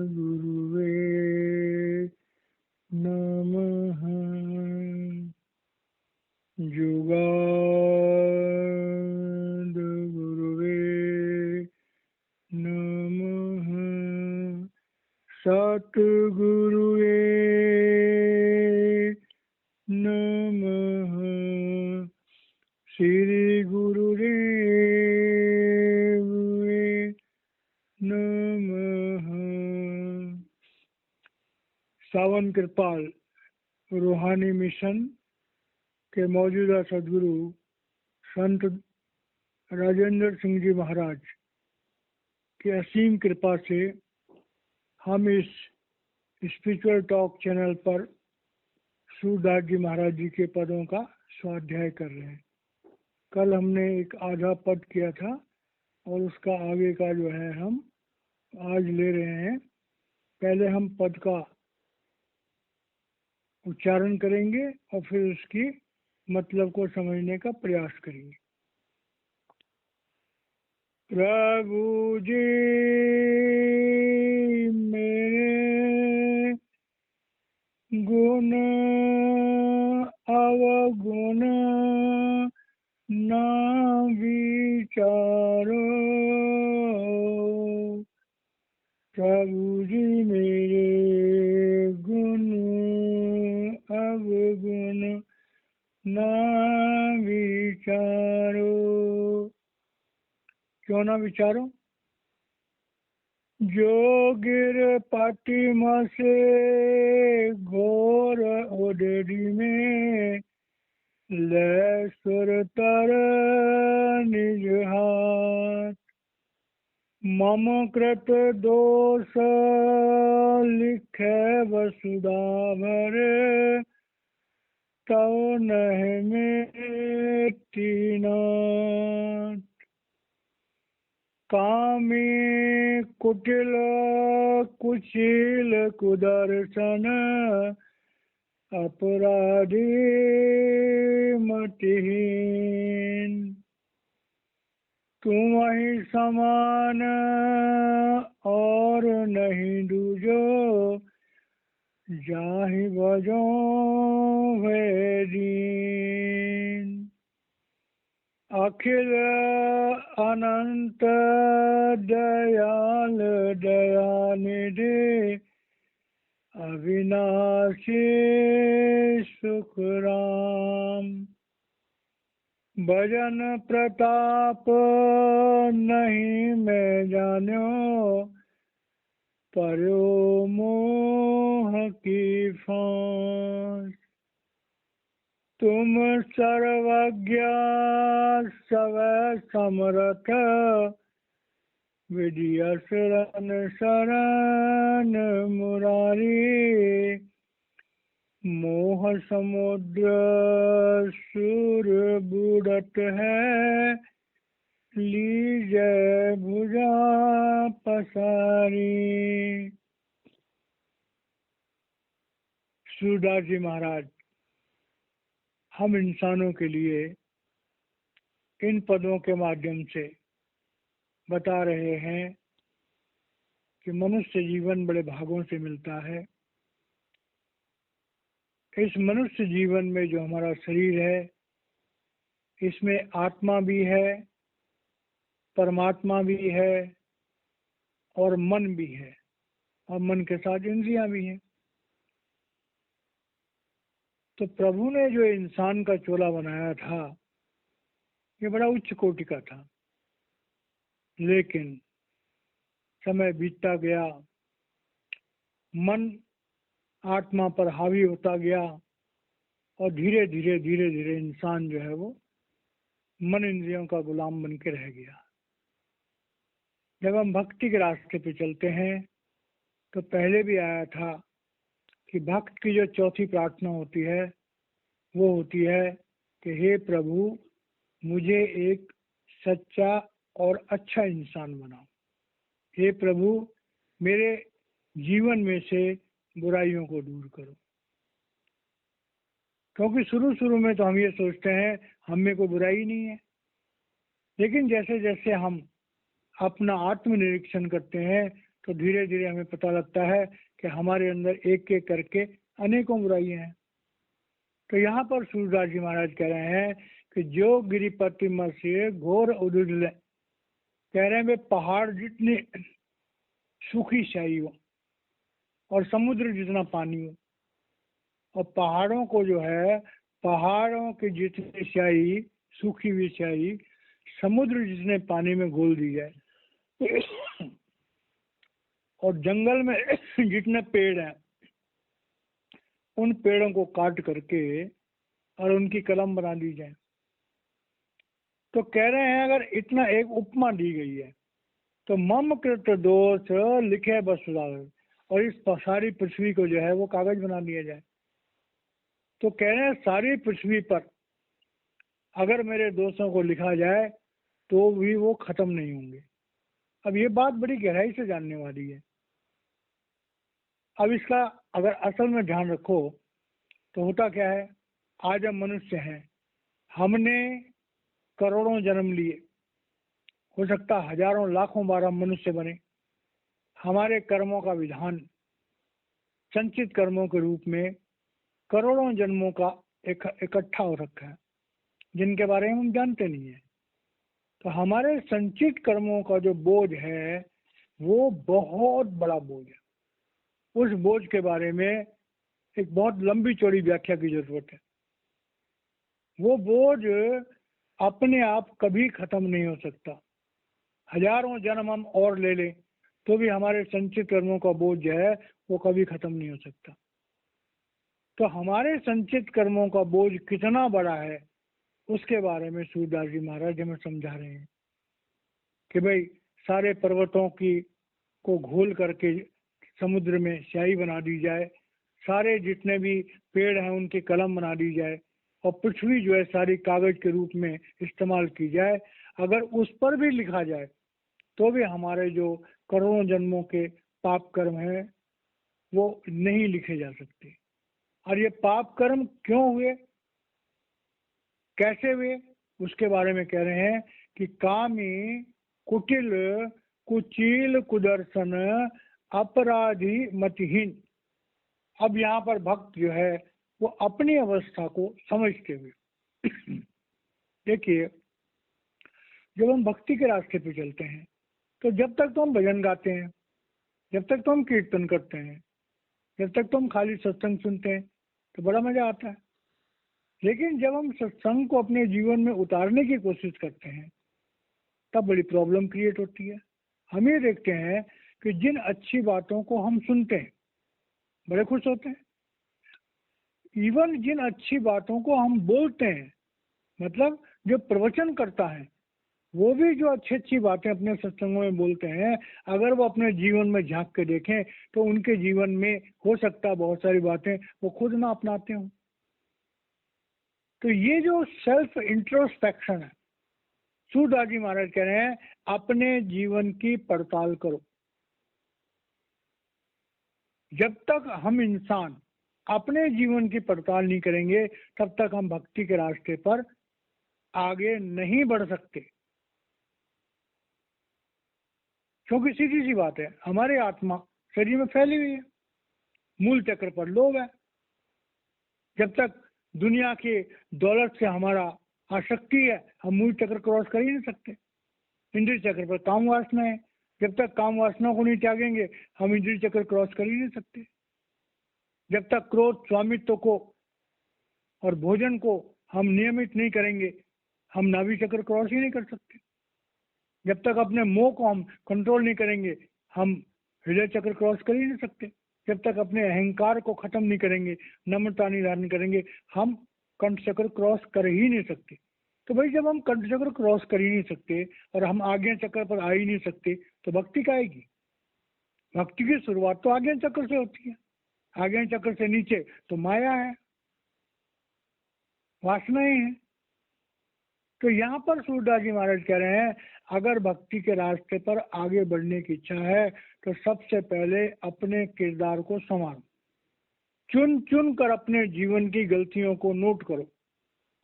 गुरुवे नमः। जुगाद गुरुवे नमः। सतगुरुवे नमः। श्री गुरुदेव नमः। सावन कृपाल रूहानी मिशन के मौजूदा सदगुरु संत राजेंद्र सिंह जी महाराज की असीम कृपा से हम इस स्पिरिचुअल टॉक चैनल पर सूरदास जी महाराज जी के पदों का स्वाध्याय कर रहे हैं। कल हमने एक आधा पद किया था और उसका आगे का जो है हम आज ले रहे हैं। पहले हम पद का उच्चारण करेंगे और फिर उसकी मतलब को समझने का प्रयास करेंगे। प्रभु जी मेरे गुण अवगुण ना विचारो। प्रभु जी मेरे गुण अवगुण ना विचारो। क्यों ना विचारो? जो गिर पाटिम से घोर ओडेरी में ले सुर तर निज हाथ। मम कृत दोष लिखे वसुधा भरे तव नह में तीनाथ। कामी कुटिल कुचिल कुदर्शन अपराधी मतिहीन। तुम ही समान और नहीं दूजो जाहि बजो दीन। अखिल अनंत दयाल दयानिधि अविनाशी सुख राम। भजन प्रताप नहीं मैं जान्यो पर्यो मोह की फांस। तुम सर्वज्ञ सब समर्थ विद्या शरण शरण मुरारी। मोह समुद्र सुर बुड़त है लीजय भुजा पसारी। सूरदास जी महाराज हम इंसानों के लिए इन पदों के माध्यम से बता रहे हैं कि मनुष्य जीवन बड़े भागों से मिलता है। इस मनुष्य जीवन में जो हमारा शरीर है इसमें आत्मा भी है, परमात्मा भी है और मन भी है, और मन के साथ इंद्रियां भी हैं। तो प्रभु ने जो इंसान का चोला बनाया था ये बड़ा उच्च कोटि का था, लेकिन समय बीतता गया, मन आत्मा पर हावी होता गया और धीरे धीरे इंसान जो है वो मन इंद्रियों का गुलाम बन के रह गया। जब हम भक्ति के रास्ते पे चलते हैं तो पहले भी आया था कि भक्त की जो चौथी प्रार्थना होती है वो होती है कि हे प्रभु मुझे एक सच्चा और अच्छा इंसान बनाओ। हे प्रभु मेरे जीवन में से बुराइयों को दूर करो। क्योंकि शुरू में तो हम ये सोचते हैं हम में कोई बुराई नहीं है, लेकिन जैसे जैसे हम अपना आत्मनिरीक्षण करते हैं तो धीरे धीरे हमें पता लगता है कि हमारे अंदर एक एक करके अनेकों बुराइयां हैं। तो यहाँ पर सूरदास जी महाराज कह रहे हैं कि जो गिरिपति से घोर उदुल, कह रहे हैं वे पहाड़ जितनी सूखी स्याही हो और समुद्र जितना पानी हो, और पहाड़ों को जो है, पहाड़ों की जितनी स्याही, सूखी हुई स्याही समुद्र जितने पानी में घोल दी जाए और जंगल में जितने पेड़ हैं उन पेड़ों को काट करके और उनकी कलम बना दी जाए। तो कह रहे हैं अगर इतना एक उपमा दी गई है तो मम कृत दोष लिखे बस सुधार, और इस सारी पृथ्वी को जो है वो कागज बना दिया जाए। तो कह रहे हैं सारी पृथ्वी पर अगर मेरे दोषों को लिखा जाए तो भी वो खत्म नहीं होंगे। अब ये बात बड़ी गहराई से जानने वाली है। अब इसका अगर असल में ध्यान रखो तो होता क्या है, आज हम मनुष्य हैं, हमने करोड़ों जन्म लिए, हो सकता हजारों लाखों बार हम मनुष्य बने। हमारे कर्मों का विधान संचित कर्मों के रूप में करोड़ों जन्मों का इकट्ठा हो रखा है, जिनके बारे में हम जानते नहीं है। तो हमारे संचित कर्मों का जो बोझ है वो बहुत बड़ा बोझ है। उस बोझ के बारे में एक बहुत लंबी चौड़ी व्याख्या की जरूरत है। वो बोझ अपने आप कभी खत्म नहीं हो सकता। हजारों जन्म हम और ले लें तो भी हमारे संचित कर्मों का बोझ जो है वो कभी खत्म नहीं हो सकता। तो हमारे संचित कर्मों का बोझ कितना बड़ा है उसके बारे में सूरदास जी महाराज हमें समझा रहे हैं कि भाई सारे पर्वतों की को घोल करके समुद्र में स्याही बना दी जाए, सारे जितने भी पेड़ हैं उनकी कलम बना दी जाए, और पृथ्वी जो है सारी कागज के रूप में इस्तेमाल की जाए। अगर उस पर भी लिखा जाए तो भी हमारे जो करोड़ों जन्मों के पाप कर्म हैं वो नहीं लिखे जा सकते। और ये पाप कर्म क्यों हुए, कैसे हुए, उसके बारे में कह रहे हैं कि कामी कुटिल कुचील कुदर्शन अपराधी मतिहीन। अब यहाँ पर भक्त जो है वो अपनी अवस्था को समझते हुए देखिए, जब हम भक्ति के रास्ते पे चलते हैं तो जब तक तो हम भजन गाते हैं, जब तक तो हम कीर्तन करते हैं, जब तक तो हम खाली सत्संग सुनते हैं तो बड़ा मजा आता है। लेकिन जब हम सत्संग को अपने जीवन में उतारने की कोशिश करते हैं तब बड़ी प्रॉब्लम क्रिएट होती है। हम ये देखते हैं कि जिन अच्छी बातों को हम सुनते हैं बड़े खुश होते हैं, इवन जिन अच्छी बातों को हम बोलते हैं, मतलब जो प्रवचन करता है वो भी जो अच्छी अच्छी बातें अपने सत्संगों में बोलते हैं, अगर वो अपने जीवन में झांक के देखें तो उनके जीवन में हो सकता है बहुत सारी बातें वो खुद ना अपनाते हों। तो ये जो सेल्फ इंट्रोस्पेक्शन है, सूरदास जी महाराज कह रहे हैं अपने जीवन की पड़ताल करो। जब तक हम इंसान अपने जीवन की पड़ताल नहीं करेंगे तब तक हम भक्ति के रास्ते पर आगे नहीं बढ़ सकते। क्योंकि सीधी सी बात है, हमारी आत्मा शरीर में फैली हुई है, मूल चक्र पर लोभ है। जब तक दुनिया के दौलत से हमारा आसक्ति है हम मूल चक्र क्रॉस कर ही नहीं सकते। इंद्रिय चक्र पर काम वासना है, जब तक काम वासना को नहीं त्यागेंगे हम इंद्रिय चक्र क्रॉस कर ही नहीं सकते। जब तक क्रोध स्वामित्व को और भोजन को हम नियमित नहीं करेंगे हम नाभि चक्र क्रॉस ही नहीं कर सकते। जब तक अपने मोह को हम कंट्रोल नहीं करेंगे हम हृदय चक्र क्रॉस कर ही नहीं सकते। जब तक अपने अहंकार को खत्म नहीं करेंगे, नम्रता नहीं धारण करेंगे, हम कंठ चक्र क्रॉस कर ही नहीं सकते। तो भाई जब हम कंठ चक्र क्रॉस कर ही नहीं सकते और हम आज्ञा चक्र पर आ ही नहीं सकते तो भक्ति का आएगी। भक्ति की शुरुआत तो आज्ञा चक्र से होती है, आज्ञा चक्र से नीचे तो माया है, वासनाएं हैं। तो यहाँ पर सूरदास जी महाराज कह रहे हैं अगर भक्ति के रास्ते पर आगे बढ़ने की इच्छा है तो सबसे पहले अपने किरदार को संवारो, चुन चुन कर अपने जीवन की गलतियों को नोट करो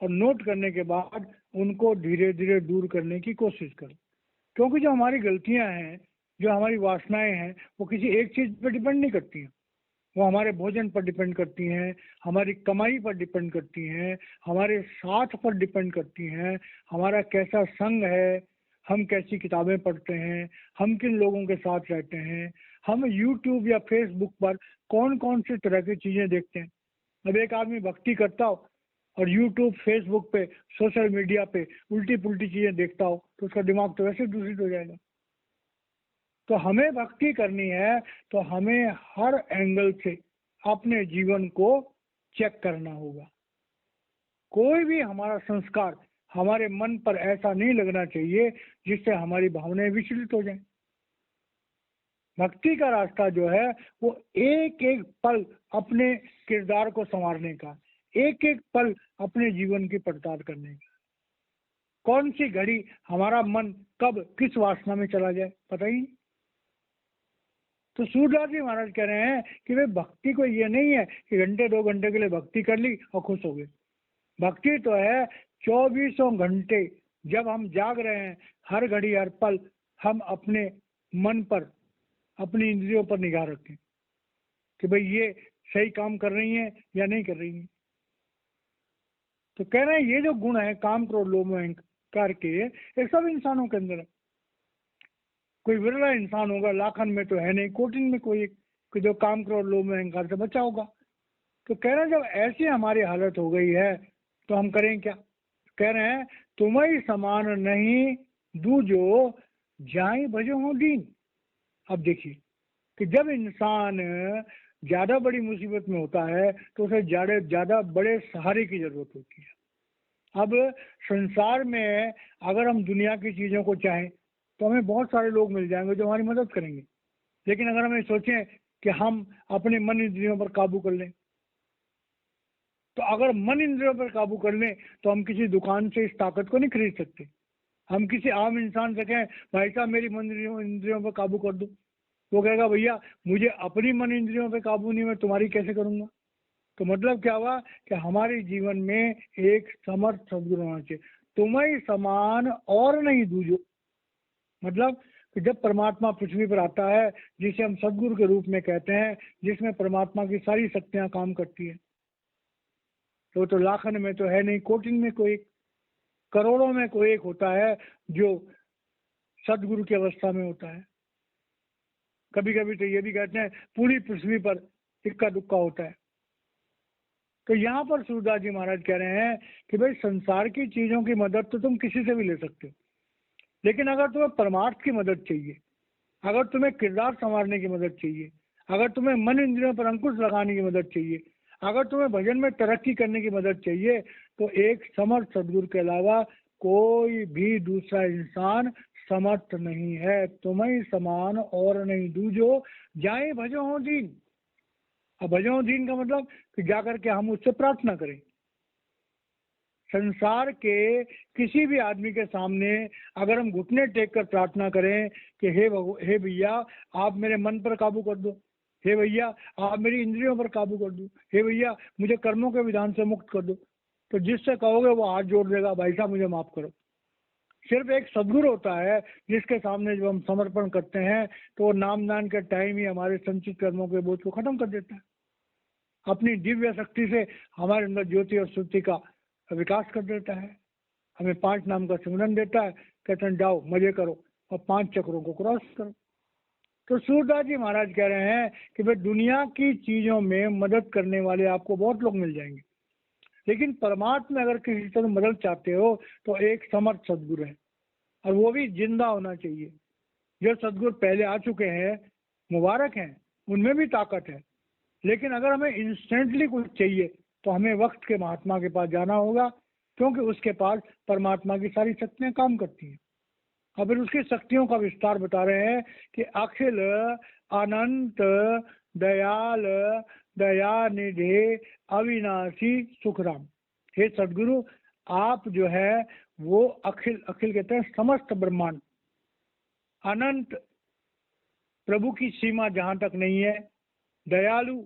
और नोट करने के बाद उनको धीरे धीरे दूर करने की कोशिश करो। क्योंकि जो हमारी गलतियां हैं, जो हमारी वासनाएं हैं, वो किसी एक चीज पर डिपेंड नहीं करती हैं। वो हमारे भोजन पर डिपेंड करती हैं, हमारी कमाई पर डिपेंड करती हैं, हमारे साथ पर डिपेंड करती हैं, हमारा कैसा संग है, हम कैसी किताबें पढ़ते हैं, हम किन लोगों के साथ रहते हैं, हम यूट्यूब या फेसबुक पर कौन कौन सी तरह की चीजें देखते हैं। अब एक आदमी भक्ति करता हो और यूट्यूब फेसबुक पे सोशल मीडिया पे उल्टी पुल्टी चीजें देखता हो, तो उसका दिमाग तो वैसे दूषित हो जाएगा। तो हमें भक्ति करनी है तो हमें हर एंगल से अपने जीवन को चेक करना होगा। कोई भी हमारा संस्कार हमारे मन पर ऐसा नहीं लगना चाहिए जिससे हमारी भावनाएं विचलित हो जाएं। भक्ति का रास्ता जो है वो एक एक पल अपने किरदार को संवारने का, एक एक पल अपने जीवन की पड़ताल करने का। कौन सी घड़ी हमारा मन कब किस वासना में चला जाए पता ही नहीं। तो सूरदास जी महाराज कह रहे हैं कि वे भक्ति को ये नहीं है कि घंटे 2 घंटे के लिए भक्ति कर ली और खुश हो गए। भक्ति तो है 24 घंटे जब हम जाग रहे हैं, हर घड़ी हर पल हम अपने मन पर, अपनी इंद्रियों पर निगाह रखें कि भाई ये सही काम कर रही हैं या नहीं कर रही हैं। तो कह रहे हैं ये जो गुण है काम क्रोध लोभ मोह अहंकार के, ये सब इंसानों के अंदर है। कोई विरला इंसान होगा, लाखन में तो है नहीं, कोटिन में कोई एक कि जो काम क्रोध लोभ मोह अहंकार से बचा होगा। तो कह रहे हैं जब ऐसी हमारी हालत हो गई है तो हम करें क्या। कह रहे हैं तुम्हें समान नहीं दूजो जाए भजो हो दीन। अब देखिए कि जब इंसान ज्यादा बड़ी मुसीबत में होता है तो उसे ज्यादा बड़े सहारे की जरूरत होती है। अब संसार में अगर हम दुनिया की चीजों को चाहें तो हमें बहुत सारे लोग मिल जाएंगे जो हमारी मदद करेंगे, लेकिन अगर हमें सोचें कि हम अपने मन इंद्रियों पर काबू कर लें, तो अगर मन इंद्रियों पर काबू कर लें तो हम किसी दुकान से इस ताकत को नहीं खरीद सकते। हम किसी आम इंसान से कहें भाई साहब मेरी मन इंद्रियों पर काबू कर दो, वो कहेगा भैया मुझे अपनी मन इंद्रियों पर काबू नहीं, मैं तुम्हारी कैसे करूंगा। तो मतलब क्या हुआ कि हमारे जीवन में एक समर्थ सदगुरु होना चाहिए। तुम्हें समान और नहीं दूजो, मतलब कि जब परमात्मा पृथ्वी पर आता है जिसे हम सदगुरु के रूप में कहते हैं, जिसमें परमात्मा की सारी शक्तियां काम करती है, तो लाखन में तो है नहीं, कोटिन में कोई, करोड़ों में कोई एक होता है जो सदगुरु की अवस्था में होता है। कभी कभी तो ये भी कहते हैं पूरी पृथ्वी पर इक्का दुक्का होता है। तो यहाँ पर सूरदास जी महाराज कह रहे हैं कि भाई संसार की चीजों की मदद तो तुम किसी से भी ले सकते हो, लेकिन अगर तुम्हें परमार्थ की मदद चाहिए, अगर तुम्हें किरदार संवारने की मदद चाहिए, अगर तुम्हें मन इंद्रियों पर अंकुश लगाने की मदद चाहिए, अगर तुम्हें भजन में तरक्की करने की मदद चाहिए, तो एक समर्थ सदगुरु के अलावा कोई भी दूसरा इंसान समर्थ नहीं है। तुम्हें समान और नहीं दूजो जाए भजो हो दीन। अब भजो दीन का मतलब कि जाकर के हम उससे प्रार्थना करें। संसार के किसी भी आदमी के सामने अगर हम घुटने टेक कर प्रार्थना करें कि हे भैया आप मेरे मन पर काबू कर दो, हे भैया आप मेरी इंद्रियों पर काबू कर दो, हे भैया मुझे कर्मों के विधान से मुक्त कर दो, तो जिससे कहोगे वो हाथ जोड़ देगा, भाई साहब मुझे माफ करो। सिर्फ एक सदगुरु होता है जिसके सामने जब हम समर्पण करते हैं तो वो नामदान के टाइम ही हमारे संचित कर्मों के बोझ को खत्म कर देता है। अपनी दिव्य शक्ति से हमारे अंदर ज्योति और श्रुति का विकास कर देता है, हमें 5 नाम का सिमरन देता है, कहते हैं जाओ मजे करो और 5 चक्रों को क्रॉस करो। तो सूरदास जी महाराज कह रहे हैं कि भाई दुनिया की चीजों में मदद करने वाले आपको बहुत लोग मिल जाएंगे, लेकिन परमात्मा में अगर किसी तरह मदद चाहते हो तो एक समर्थ सदगुरु है, और वो भी जिंदा होना चाहिए। जो सदगुरु पहले आ चुके हैं मुबारक हैं, उनमें भी ताकत है, लेकिन अगर हमें इंस्टेंटली कुछ चाहिए तो हमें वक्त के महात्मा के पास जाना होगा, क्योंकि उसके पास परमात्मा की सारी शक्तियां काम करती हैं। अब फिर उसकी शक्तियों का विस्तार बता रहे हैं कि अखिल अनंत दयाल दया निधे अविनाशी सुखराम। हे सदगुरु आप जो है वो अखिल, अखिल कहते हैं समस्त ब्रह्मांड, अनंत प्रभु की सीमा जहां तक नहीं है, दयालु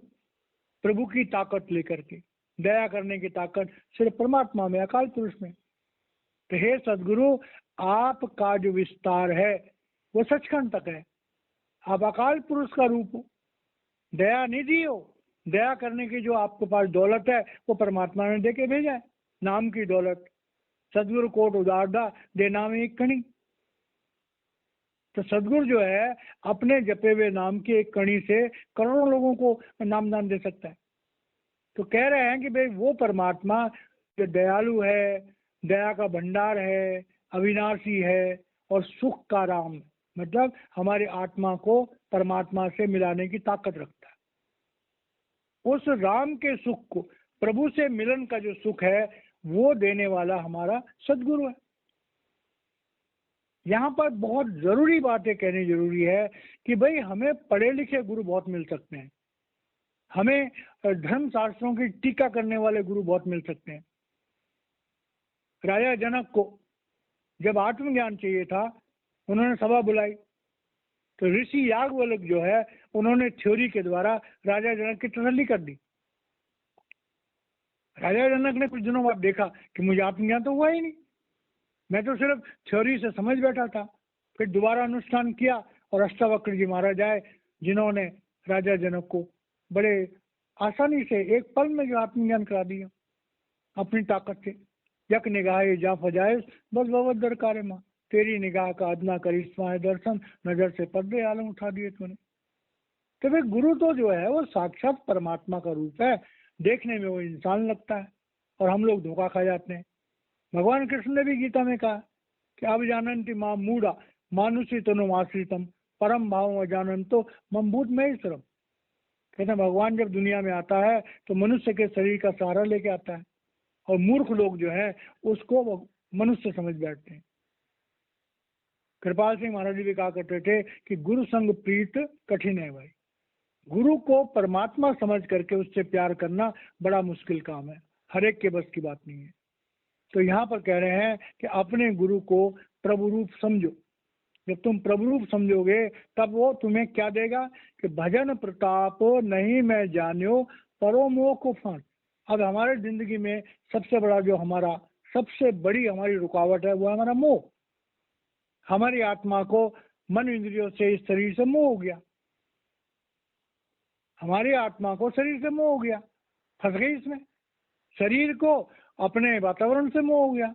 प्रभु की ताकत लेकर के, दया करने की ताकत सिर्फ परमात्मा में, अकाल पुरुष में। तो हे सदगुरु आपका जो विस्तार है वो सचखंड तक है। आप अकाल पुरुष का रूप हो, दया निधि हो। दया करने की जो आपके पास दौलत है वो परमात्मा ने देके भेजा है, नाम की दौलत। सदगुरु कोट उदारदा दे नाम एक कणी। तो सदगुरु जो है अपने जपे हुए नाम की एक कणी से करोड़ों लोगों को नामदान दे सकता है। तो कह रहे हैं कि भाई वो परमात्मा जो दयालु है, दया का भंडार है, अविनाशी है और सुख का राम, मतलब हमारी आत्मा को परमात्मा से मिलाने की ताकत रखता है। उस राम के सुख को, प्रभु से मिलन का जो सुख है वो देने वाला हमारा सदगुरु है। यहाँ पर बहुत जरूरी बातें कहनी जरूरी है कि भाई हमें पढ़े लिखे गुरु बहुत मिल सकते हैं, हमें धर्म शास्त्रों की टीका करने वाले गुरु बहुत मिल सकते हैं। राजा जनक को जब आत्मज्ञान चाहिए था, उन्होंने सभा बुलाई, तो ऋषि याज्ञवल्क्य जो है उन्होंने थ्योरी के द्वारा राजा जनक की तसल्ली कर दी। राजा जनक ने कुछ दिनों बाद देखा कि मुझे आत्मज्ञान तो हुआ ही नहीं, मैं तो सिर्फ थ्योरी से समझ बैठा था। फिर दोबारा अनुष्ठान किया और अष्टावक्र जी महाराज आए, जिन्होंने राजा जनक को बड़े आसानी से एक पल में जो आत्मज्ञान करा दिया अपनी ताकत से। यक निगाह जा फजाए बस बहुत दरकार माँ, तेरी निगाह का अदना करिश्मा दर्शन, नजर से पर्दे आलम उठा दिए तूने। तो भाई गुरु तो जो है वो साक्षात परमात्मा का रूप है, देखने में वो इंसान लगता है और हम लोग धोखा खा जाते हैं। भगवान कृष्ण ने भी गीता में कहा कि अब जानंति मां मूढ़ा मानुषी तनु आश्रितम परम भाव अजानंतो मम्भूत में ईश्वरम। कहते हैं भगवान जब दुनिया में आता है तो मनुष्य के शरीर का सहारा लेके आता है और मूर्ख लोग जो है उसको मनुष्य समझ बैठते हैं। कृपाल सिंह महाराज जी भी कहा करते थे कि गुरु संग प्रीत कठिन है भाई। गुरु को परमात्मा समझ करके उससे प्यार करना बड़ा मुश्किल काम है, हर एक के बस की बात नहीं है। तो यहाँ पर कह रहे हैं कि अपने गुरु को प्रभु रूप समझो। जब तुम प्रभु रूप समझोगे तब वो तुम्हें क्या देगा कि भजन प्रताप नहीं मैं जान्यो परो मोह को फांस। अब हमारे जिंदगी में सबसे बड़ा जो हमारा सबसे बड़ी हमारी रुकावट है वो हमारा मोह। हमारी आत्मा को मन इंद्रियों से, इस शरीर से मोह हो गया। हमारी आत्मा को शरीर से मोह हो गया, फंस गई इसमें। शरीर को अपने वातावरण से मोह हो गया।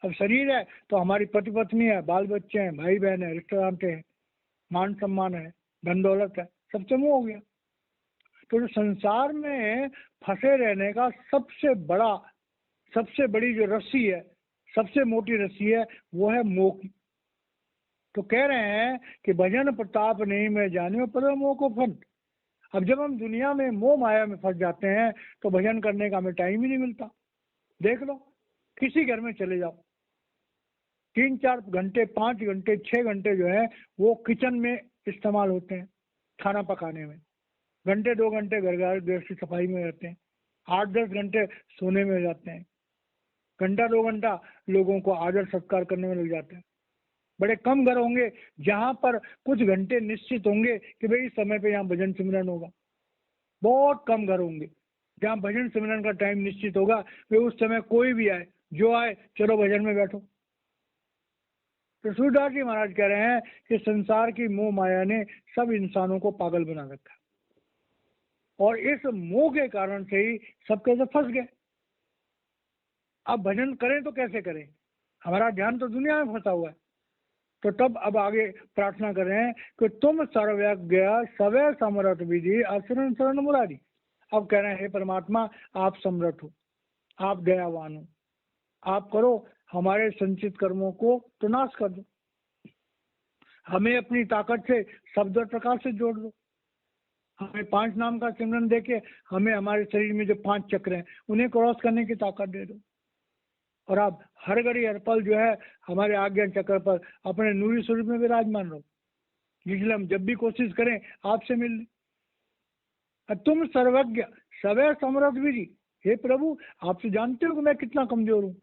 अब शरीर है तो हमारी पति पत्नी है, बाल बच्चे हैं, भाई बहन है, रिश्तेदार हैं, मान सम्मान है, धन दौलत है, सबसे मोह हो गया। तो जो संसार में फंसे रहने का सबसे बड़ी जो रस्सी है, सबसे मोटी रस्सी है, वो है मोह की। तो कह रहे हैं कि भजन प्रताप नहीं मैं जाने पर मोह को फंस। अब जब हम दुनिया में मोह माया में फंस जाते हैं तो भजन करने का हमें टाइम ही नहीं मिलता। देख लो, किसी घर में चले जाओ, 3-4 घंटे, 5 घंटे, 6 घंटे जो है वो किचन में इस्तेमाल होते हैं खाना पकाने में। घंटे 2 घंटे घर गृहस्थी सफाई में रहते हैं। 8-10 घंटे सोने में जाते हैं। घंटा 2 घंटा लोगों को आदर सत्कार करने में लग जाते हैं। बड़े कम घर होंगे जहां पर कुछ घंटे निश्चित होंगे कि भाई इस समय पे यहाँ भजन सिमरन होगा। बहुत कम घर होंगे जहाँ भजन सिमरन का टाइम निश्चित होगा, वे उस समय कोई भी आए, जो आए चलो भजन में बैठो। तो सूरदास जी महाराज कह रहे हैं कि संसार की मोह माया ने सब इंसानों को पागल बना रखा है और इस मोह के कारण से ही सब कैसे फंस गए। अब भजन करें तो कैसे करें, हमारा ध्यान तो दुनिया में फंसा हुआ है। तो तब अब आगे प्रार्थना कर रहे हैं कि तुम सर्वज्ञ सवै समर्थ विधि असरण शरण मुरारी। अब कह रहे हैं हे परमात्मा आप समर्थ हो, आप दयावान हो, आप करो हमारे संचित कर्मों को तो नाश कर दो, हमें अपनी ताकत से शब्द और प्रकाश से जोड़ दो, हमें 5 नाम का सिमरन देके हमें हमारे शरीर में जो 5 चक्र हैं उन्हें क्रॉस करने की ताकत दे दो। और आप हर घड़ी हर पल जो है हमारे आज्ञा चक्र पर अपने नूरी स्वरूप में विराजमान रहो, इसलिए हम जब भी कोशिश करें आपसे मिलने। तुम सर्वज्ञ सवै समर्थ विधि, हे प्रभु आप तो जानते हो कि मैं कितना कमजोर हूँ,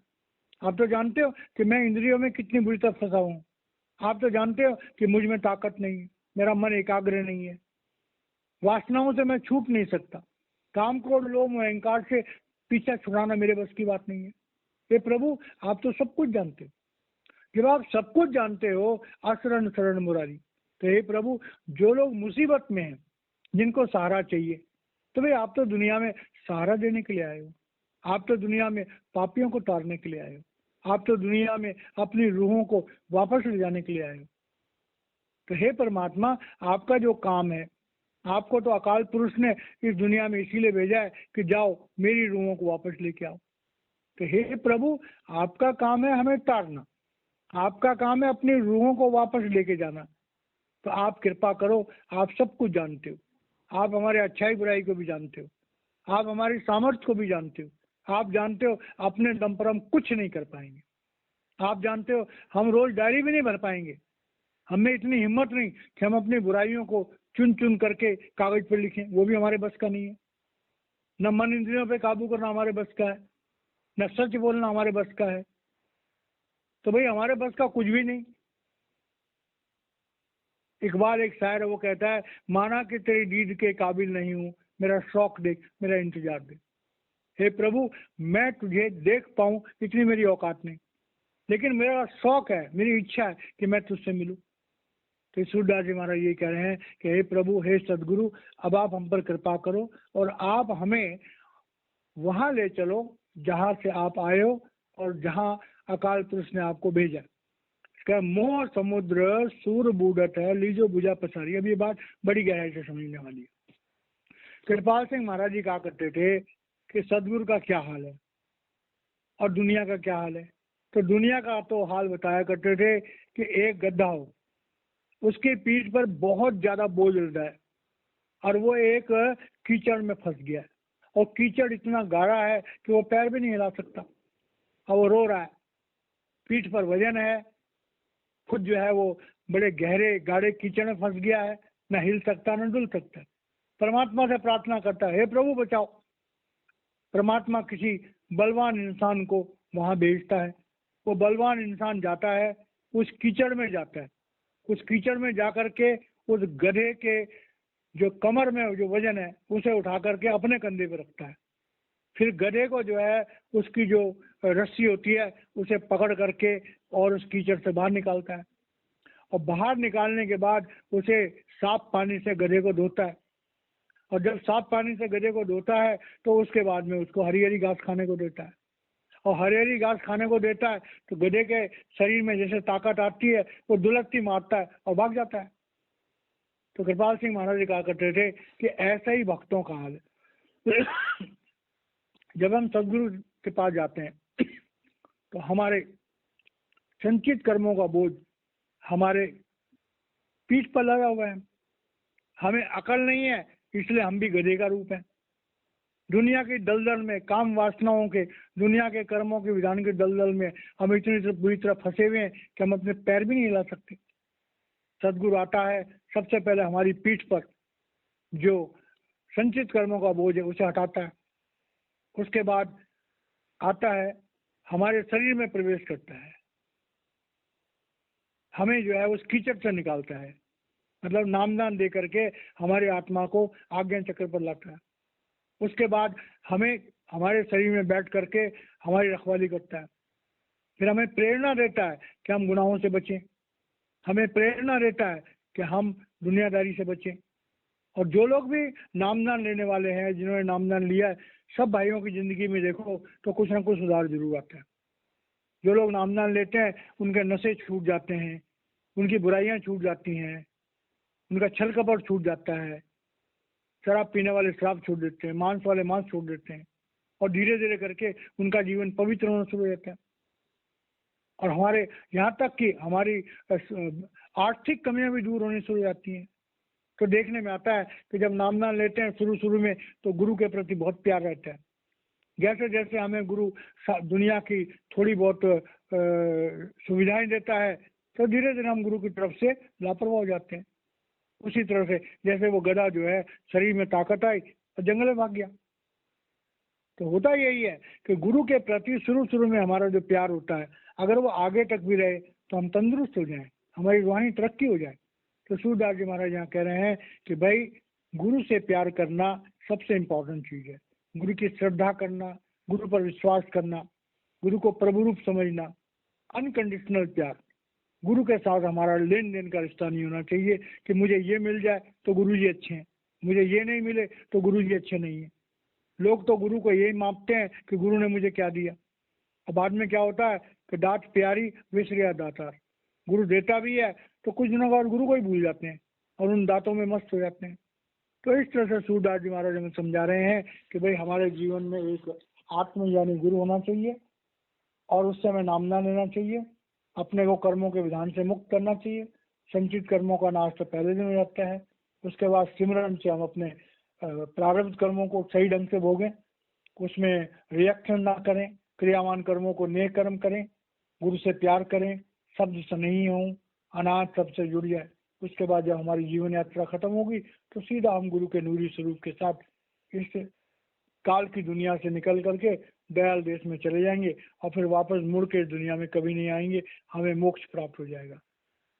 आप तो जानते हो कि मैं इंद्रियों में कितनी बुरी तरह फंसा हूँ, आप तो जानते हो कि मुझ में ताकत नहीं है, मेरा मन एकाग्र नहीं है, वासनाओं से मैं छूट नहीं सकता, काम क्रोध लोभ अहंकार से पीछा छुड़ाना मेरे बस की बात नहीं है। हे प्रभु आप तो सब कुछ जानते हो। जब आप सब कुछ जानते हो, असरण शरण मुरारी, तो हे प्रभु, जो लोग मुसीबत में हैं, जिनको सहारा चाहिए, तो भाई आप तो दुनिया में सहारा देने के लिए आए हो। आप तो दुनिया में पापियों को तारने के लिए आए हो। आप तो दुनिया में अपनी रूहों को वापस ले जाने के लिए आए हो। तो हे परमात्मा, आपका जो काम है, आपको तो अकाल पुरुष ने इस दुनिया में इसीलिए भेजा है कि जाओ मेरी रूहों को वापस लेके आओ। तो हे प्रभु, आपका काम है हमें तारना, आपका काम है अपनी रूहों को वापस लेके जाना। तो आप कृपा करो, आप सब कुछ जानते हो, आप हमारे अच्छाई बुराई को भी जानते हो, आप हमारी सामर्थ्य को भी जानते हो। आप जानते हो अपने दम पर हम कुछ नहीं कर पाएंगे। आप जानते हो हम रोज डायरी भी नहीं भर पाएंगे। हमें इतनी हिम्मत नहीं कि हम अपनी बुराइयों को चुन चुन करके कागज पर लिखें, वो भी हमारे बस का नहीं है। न मन इंद्रियों पे काबू करना हमारे बस का है, न सच बोलना हमारे बस का है। तो भाई हमारे बस का कुछ भी नहीं। इकबाल एक शायर है, वो कहता है, माना कि तेरी दीद के काबिल नहीं हूं, मेरा शौक देख, मेरा इंतजार देख। हे प्रभु, मैं तुझे देख पाऊं इतनी मेरी औकात नहीं, लेकिन मेरा शौक है, मेरी इच्छा है कि मैं तुझसे मिलूं। तो सूरदास जी महाराज ये कह रहे हैं कि हे प्रभु, हे सदगुरु, अब आप हम पर कृपा करो और आप हमें वहां ले चलो जहां से आप आए हो और जहां अकाल पुरुष ने आपको भेजा। इसका मोह समुद्र सूर बूढ़त है, लीजो बुझा पसारी। अब ये बात बड़ी गहराई से समझने वाली है। कृपाल सिंह महाराज जी कहा करते थे कि सदगुरु का क्या हाल है और दुनिया का क्या हाल है। तो दुनिया का तो हाल बताया करते थे कि एक गड्ढा हो, उसके पीठ पर बहुत ज्यादा बोझ लदा है और वो एक कीचड़ में फंस गया है, और कीचड़ इतना गाढ़ा है कि वो पैर भी नहीं हिला सकता, और वो रो रहा है। पीठ पर वजन है, खुद जो है वो बड़े गहरे गाढ़े कीचड़ में फंस गया है, न हिल सकता न डुल सकता। परमात्मा से प्रार्थना करता है, हे प्रभु बचाओ। परमात्मा किसी बलवान इंसान को वहां भेजता है। वो बलवान इंसान जाता है, उस कीचड़ में जाता है, उस कीचड़ में जाकर के उस गधे के जो कमर में जो वजन है उसे उठा करके अपने कंधे पर रखता है। फिर गधे को जो है उसकी जो रस्सी होती है उसे पकड़ करके और उस कीचड़ से बाहर निकालता है, और बाहर निकालने के बाद उसे साफ पानी से गधे को धोता है। और जब साफ पानी से गधे को धोता है तो उसके बाद में उसको हरी हरी घास खाने को देता है, और हरी हरी घास खाने को देता है तो गधे के शरीर में जैसे ताकत आती है, वो दुलकती मारता है और भाग जाता है। तो कृपाल सिंह महाराज जी कहा करते थे कि ऐसा ही भक्तों का हाल है। जब हम सदगुरु के पास जाते हैं तो हमारे संचित कर्मों का बोझ हमारे पीठ पर लगा हुआ है। हमें अकल नहीं है, इसलिए हम भी गधे का रूप है। दुनिया की दलदल में, काम वासनाओं के, दुनिया के कर्मों के विधान के दलदल में हम इतनी बुरी तरह फंसे हुए हैं कि हम अपने पैर भी नहीं हिला सकते। सदगुरु आता है, सबसे पहले हमारी पीठ पर जो संचित कर्मों का बोझ है उसे हटाता है। उसके बाद आता है, हमारे शरीर में प्रवेश करता है, हमें जो है उस कीचड़ से निकालता है, मतलब नामदान दे करके हमारी आत्मा को आज्ञा चक्र पर लाता है। उसके बाद हमें हमारे शरीर में बैठ करके हमारी रखवाली करता है। फिर हमें प्रेरणा देता है कि हम गुनाहों से बचें, हमें प्रेरणा देता है कि हम दुनियादारी से बचें। और जो लोग भी नामदान लेने वाले हैं, जिन्होंने नामदान लिया है, सब भाइयों की जिंदगी में देखो तो कुछ ना कुछ सुधार जरूर आता है। जो लोग नामदान लेते हैं उनके नशे छूट जाते हैं, उनकी बुराइयां छूट जाती हैं, उनका छल कपट छूट जाता है, शराब पीने वाले शराब छोड़ देते हैं, मांस वाले मांस छोड़ देते हैं, और धीरे धीरे करके उनका जीवन पवित्र होना शुरू हो जाता है। और हमारे यहाँ तक कि हमारी आर्थिक कमियां भी दूर होनी शुरू हो जाती हैं। तो देखने में आता है कि जब नामदान लेते हैं शुरू शुरू में तो गुरु के प्रति बहुत प्यार रहता है। जैसे जैसे हमें गुरु दुनिया की थोड़ी बहुत सुविधाएं देता है तो धीरे धीरे हम गुरु की तरफ से लापरवाह हो जाते हैं। उसी तरह से जैसे वो गधा जो है शरीर में ताकत आई और जंगल में भाग गया। तो होता यही है कि गुरु के प्रति शुरू शुरू में हमारा जो प्यार होता है, अगर वो आगे तक भी रहे तो हम तंदुरुस्त हो जाएं, हमारी रूहानी तरक्की हो जाए। तो सूरदास जी महाराज यहाँ कह रहे हैं कि भाई गुरु से प्यार करना सबसे इम्पोर्टेंट चीज है। गुरु की श्रद्धा करना, गुरु पर विश्वास करना, गुरु को प्रभु रूप समझना, अनकंडीशनल प्यार। गुरु के साथ हमारा लेन देन का रिश्ता नहीं होना चाहिए कि मुझे ये मिल जाए तो गुरु जी अच्छे हैं, मुझे ये नहीं मिले तो गुरु जी अच्छे नहीं है। लोग तो गुरु को यही मापते हैं कि गुरु ने मुझे क्या दिया। अब बाद में क्या होता है कि डांट प्यारी विष गया दातार। गुरु देता भी है तो कुछ दिनों बाद गुरु को ही भूल जाते हैं और उन दांतों में मस्त हो जाते हैं। तो इस तरह से सूरदास जी महाराज हमें समझा रहे हैं कि भाई हमारे जीवन में एक आत्म यानी गुरु होना चाहिए और उससे हमें नाम ना लेना चाहिए। अपने को कर्मों के विधान से मुक्त करना चाहिए। संचित कर्मों का नाश तो पहले दिन हो जाता है। उसके बाद सिमरन से हम अपने प्रारब्ध कर्मों को सही ढंग से भोगें, उसमें रिएक्शन ना करें, क्रियावान कर्मों को नेक कर्म करें, गुरु से प्यार करें, शब्द से नहीं हो, अनाथ सबसे जुड़ जाए। उसके बाद जब हमारी जीवन यात्रा खत्म होगी तो सीधा हम गुरु के नूरी स्वरूप के साथ इस काल की दुनिया से निकल करके दयाल देश में चले जाएंगे और फिर वापस मुड़ के इस दुनिया में कभी नहीं आएंगे, हमें मोक्ष प्राप्त हो जाएगा।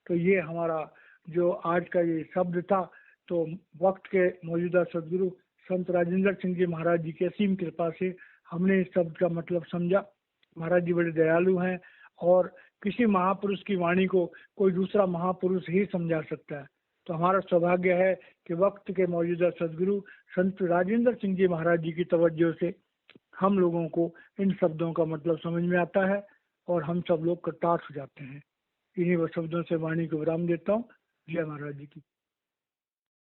तो ये हमारा जो आज का ये शब्द था, तो वक्त के मौजूदा सदगुरु संत राजेंद्र सिंह जी महाराज जी की असीम कृपा से हमने इस शब्द का मतलब समझा। महाराज जी बड़े दयालु हैं और किसी महापुरुष की वाणी को कोई दूसरा महापुरुष ही समझा सकता है। तो हमारा सौभाग्य है कि वक्त के मौजूदा सदगुरु संत राजेंद्र सिंह जी महाराज जी की तवज्जो से हम लोगों को इन शब्दों का मतलब समझ में आता है और हम सब लोग कृतार्थ हो जाते हैं। इन्हीं वो शब्दों से वाणी को विराम देता हूँ। जय महाराज जी की।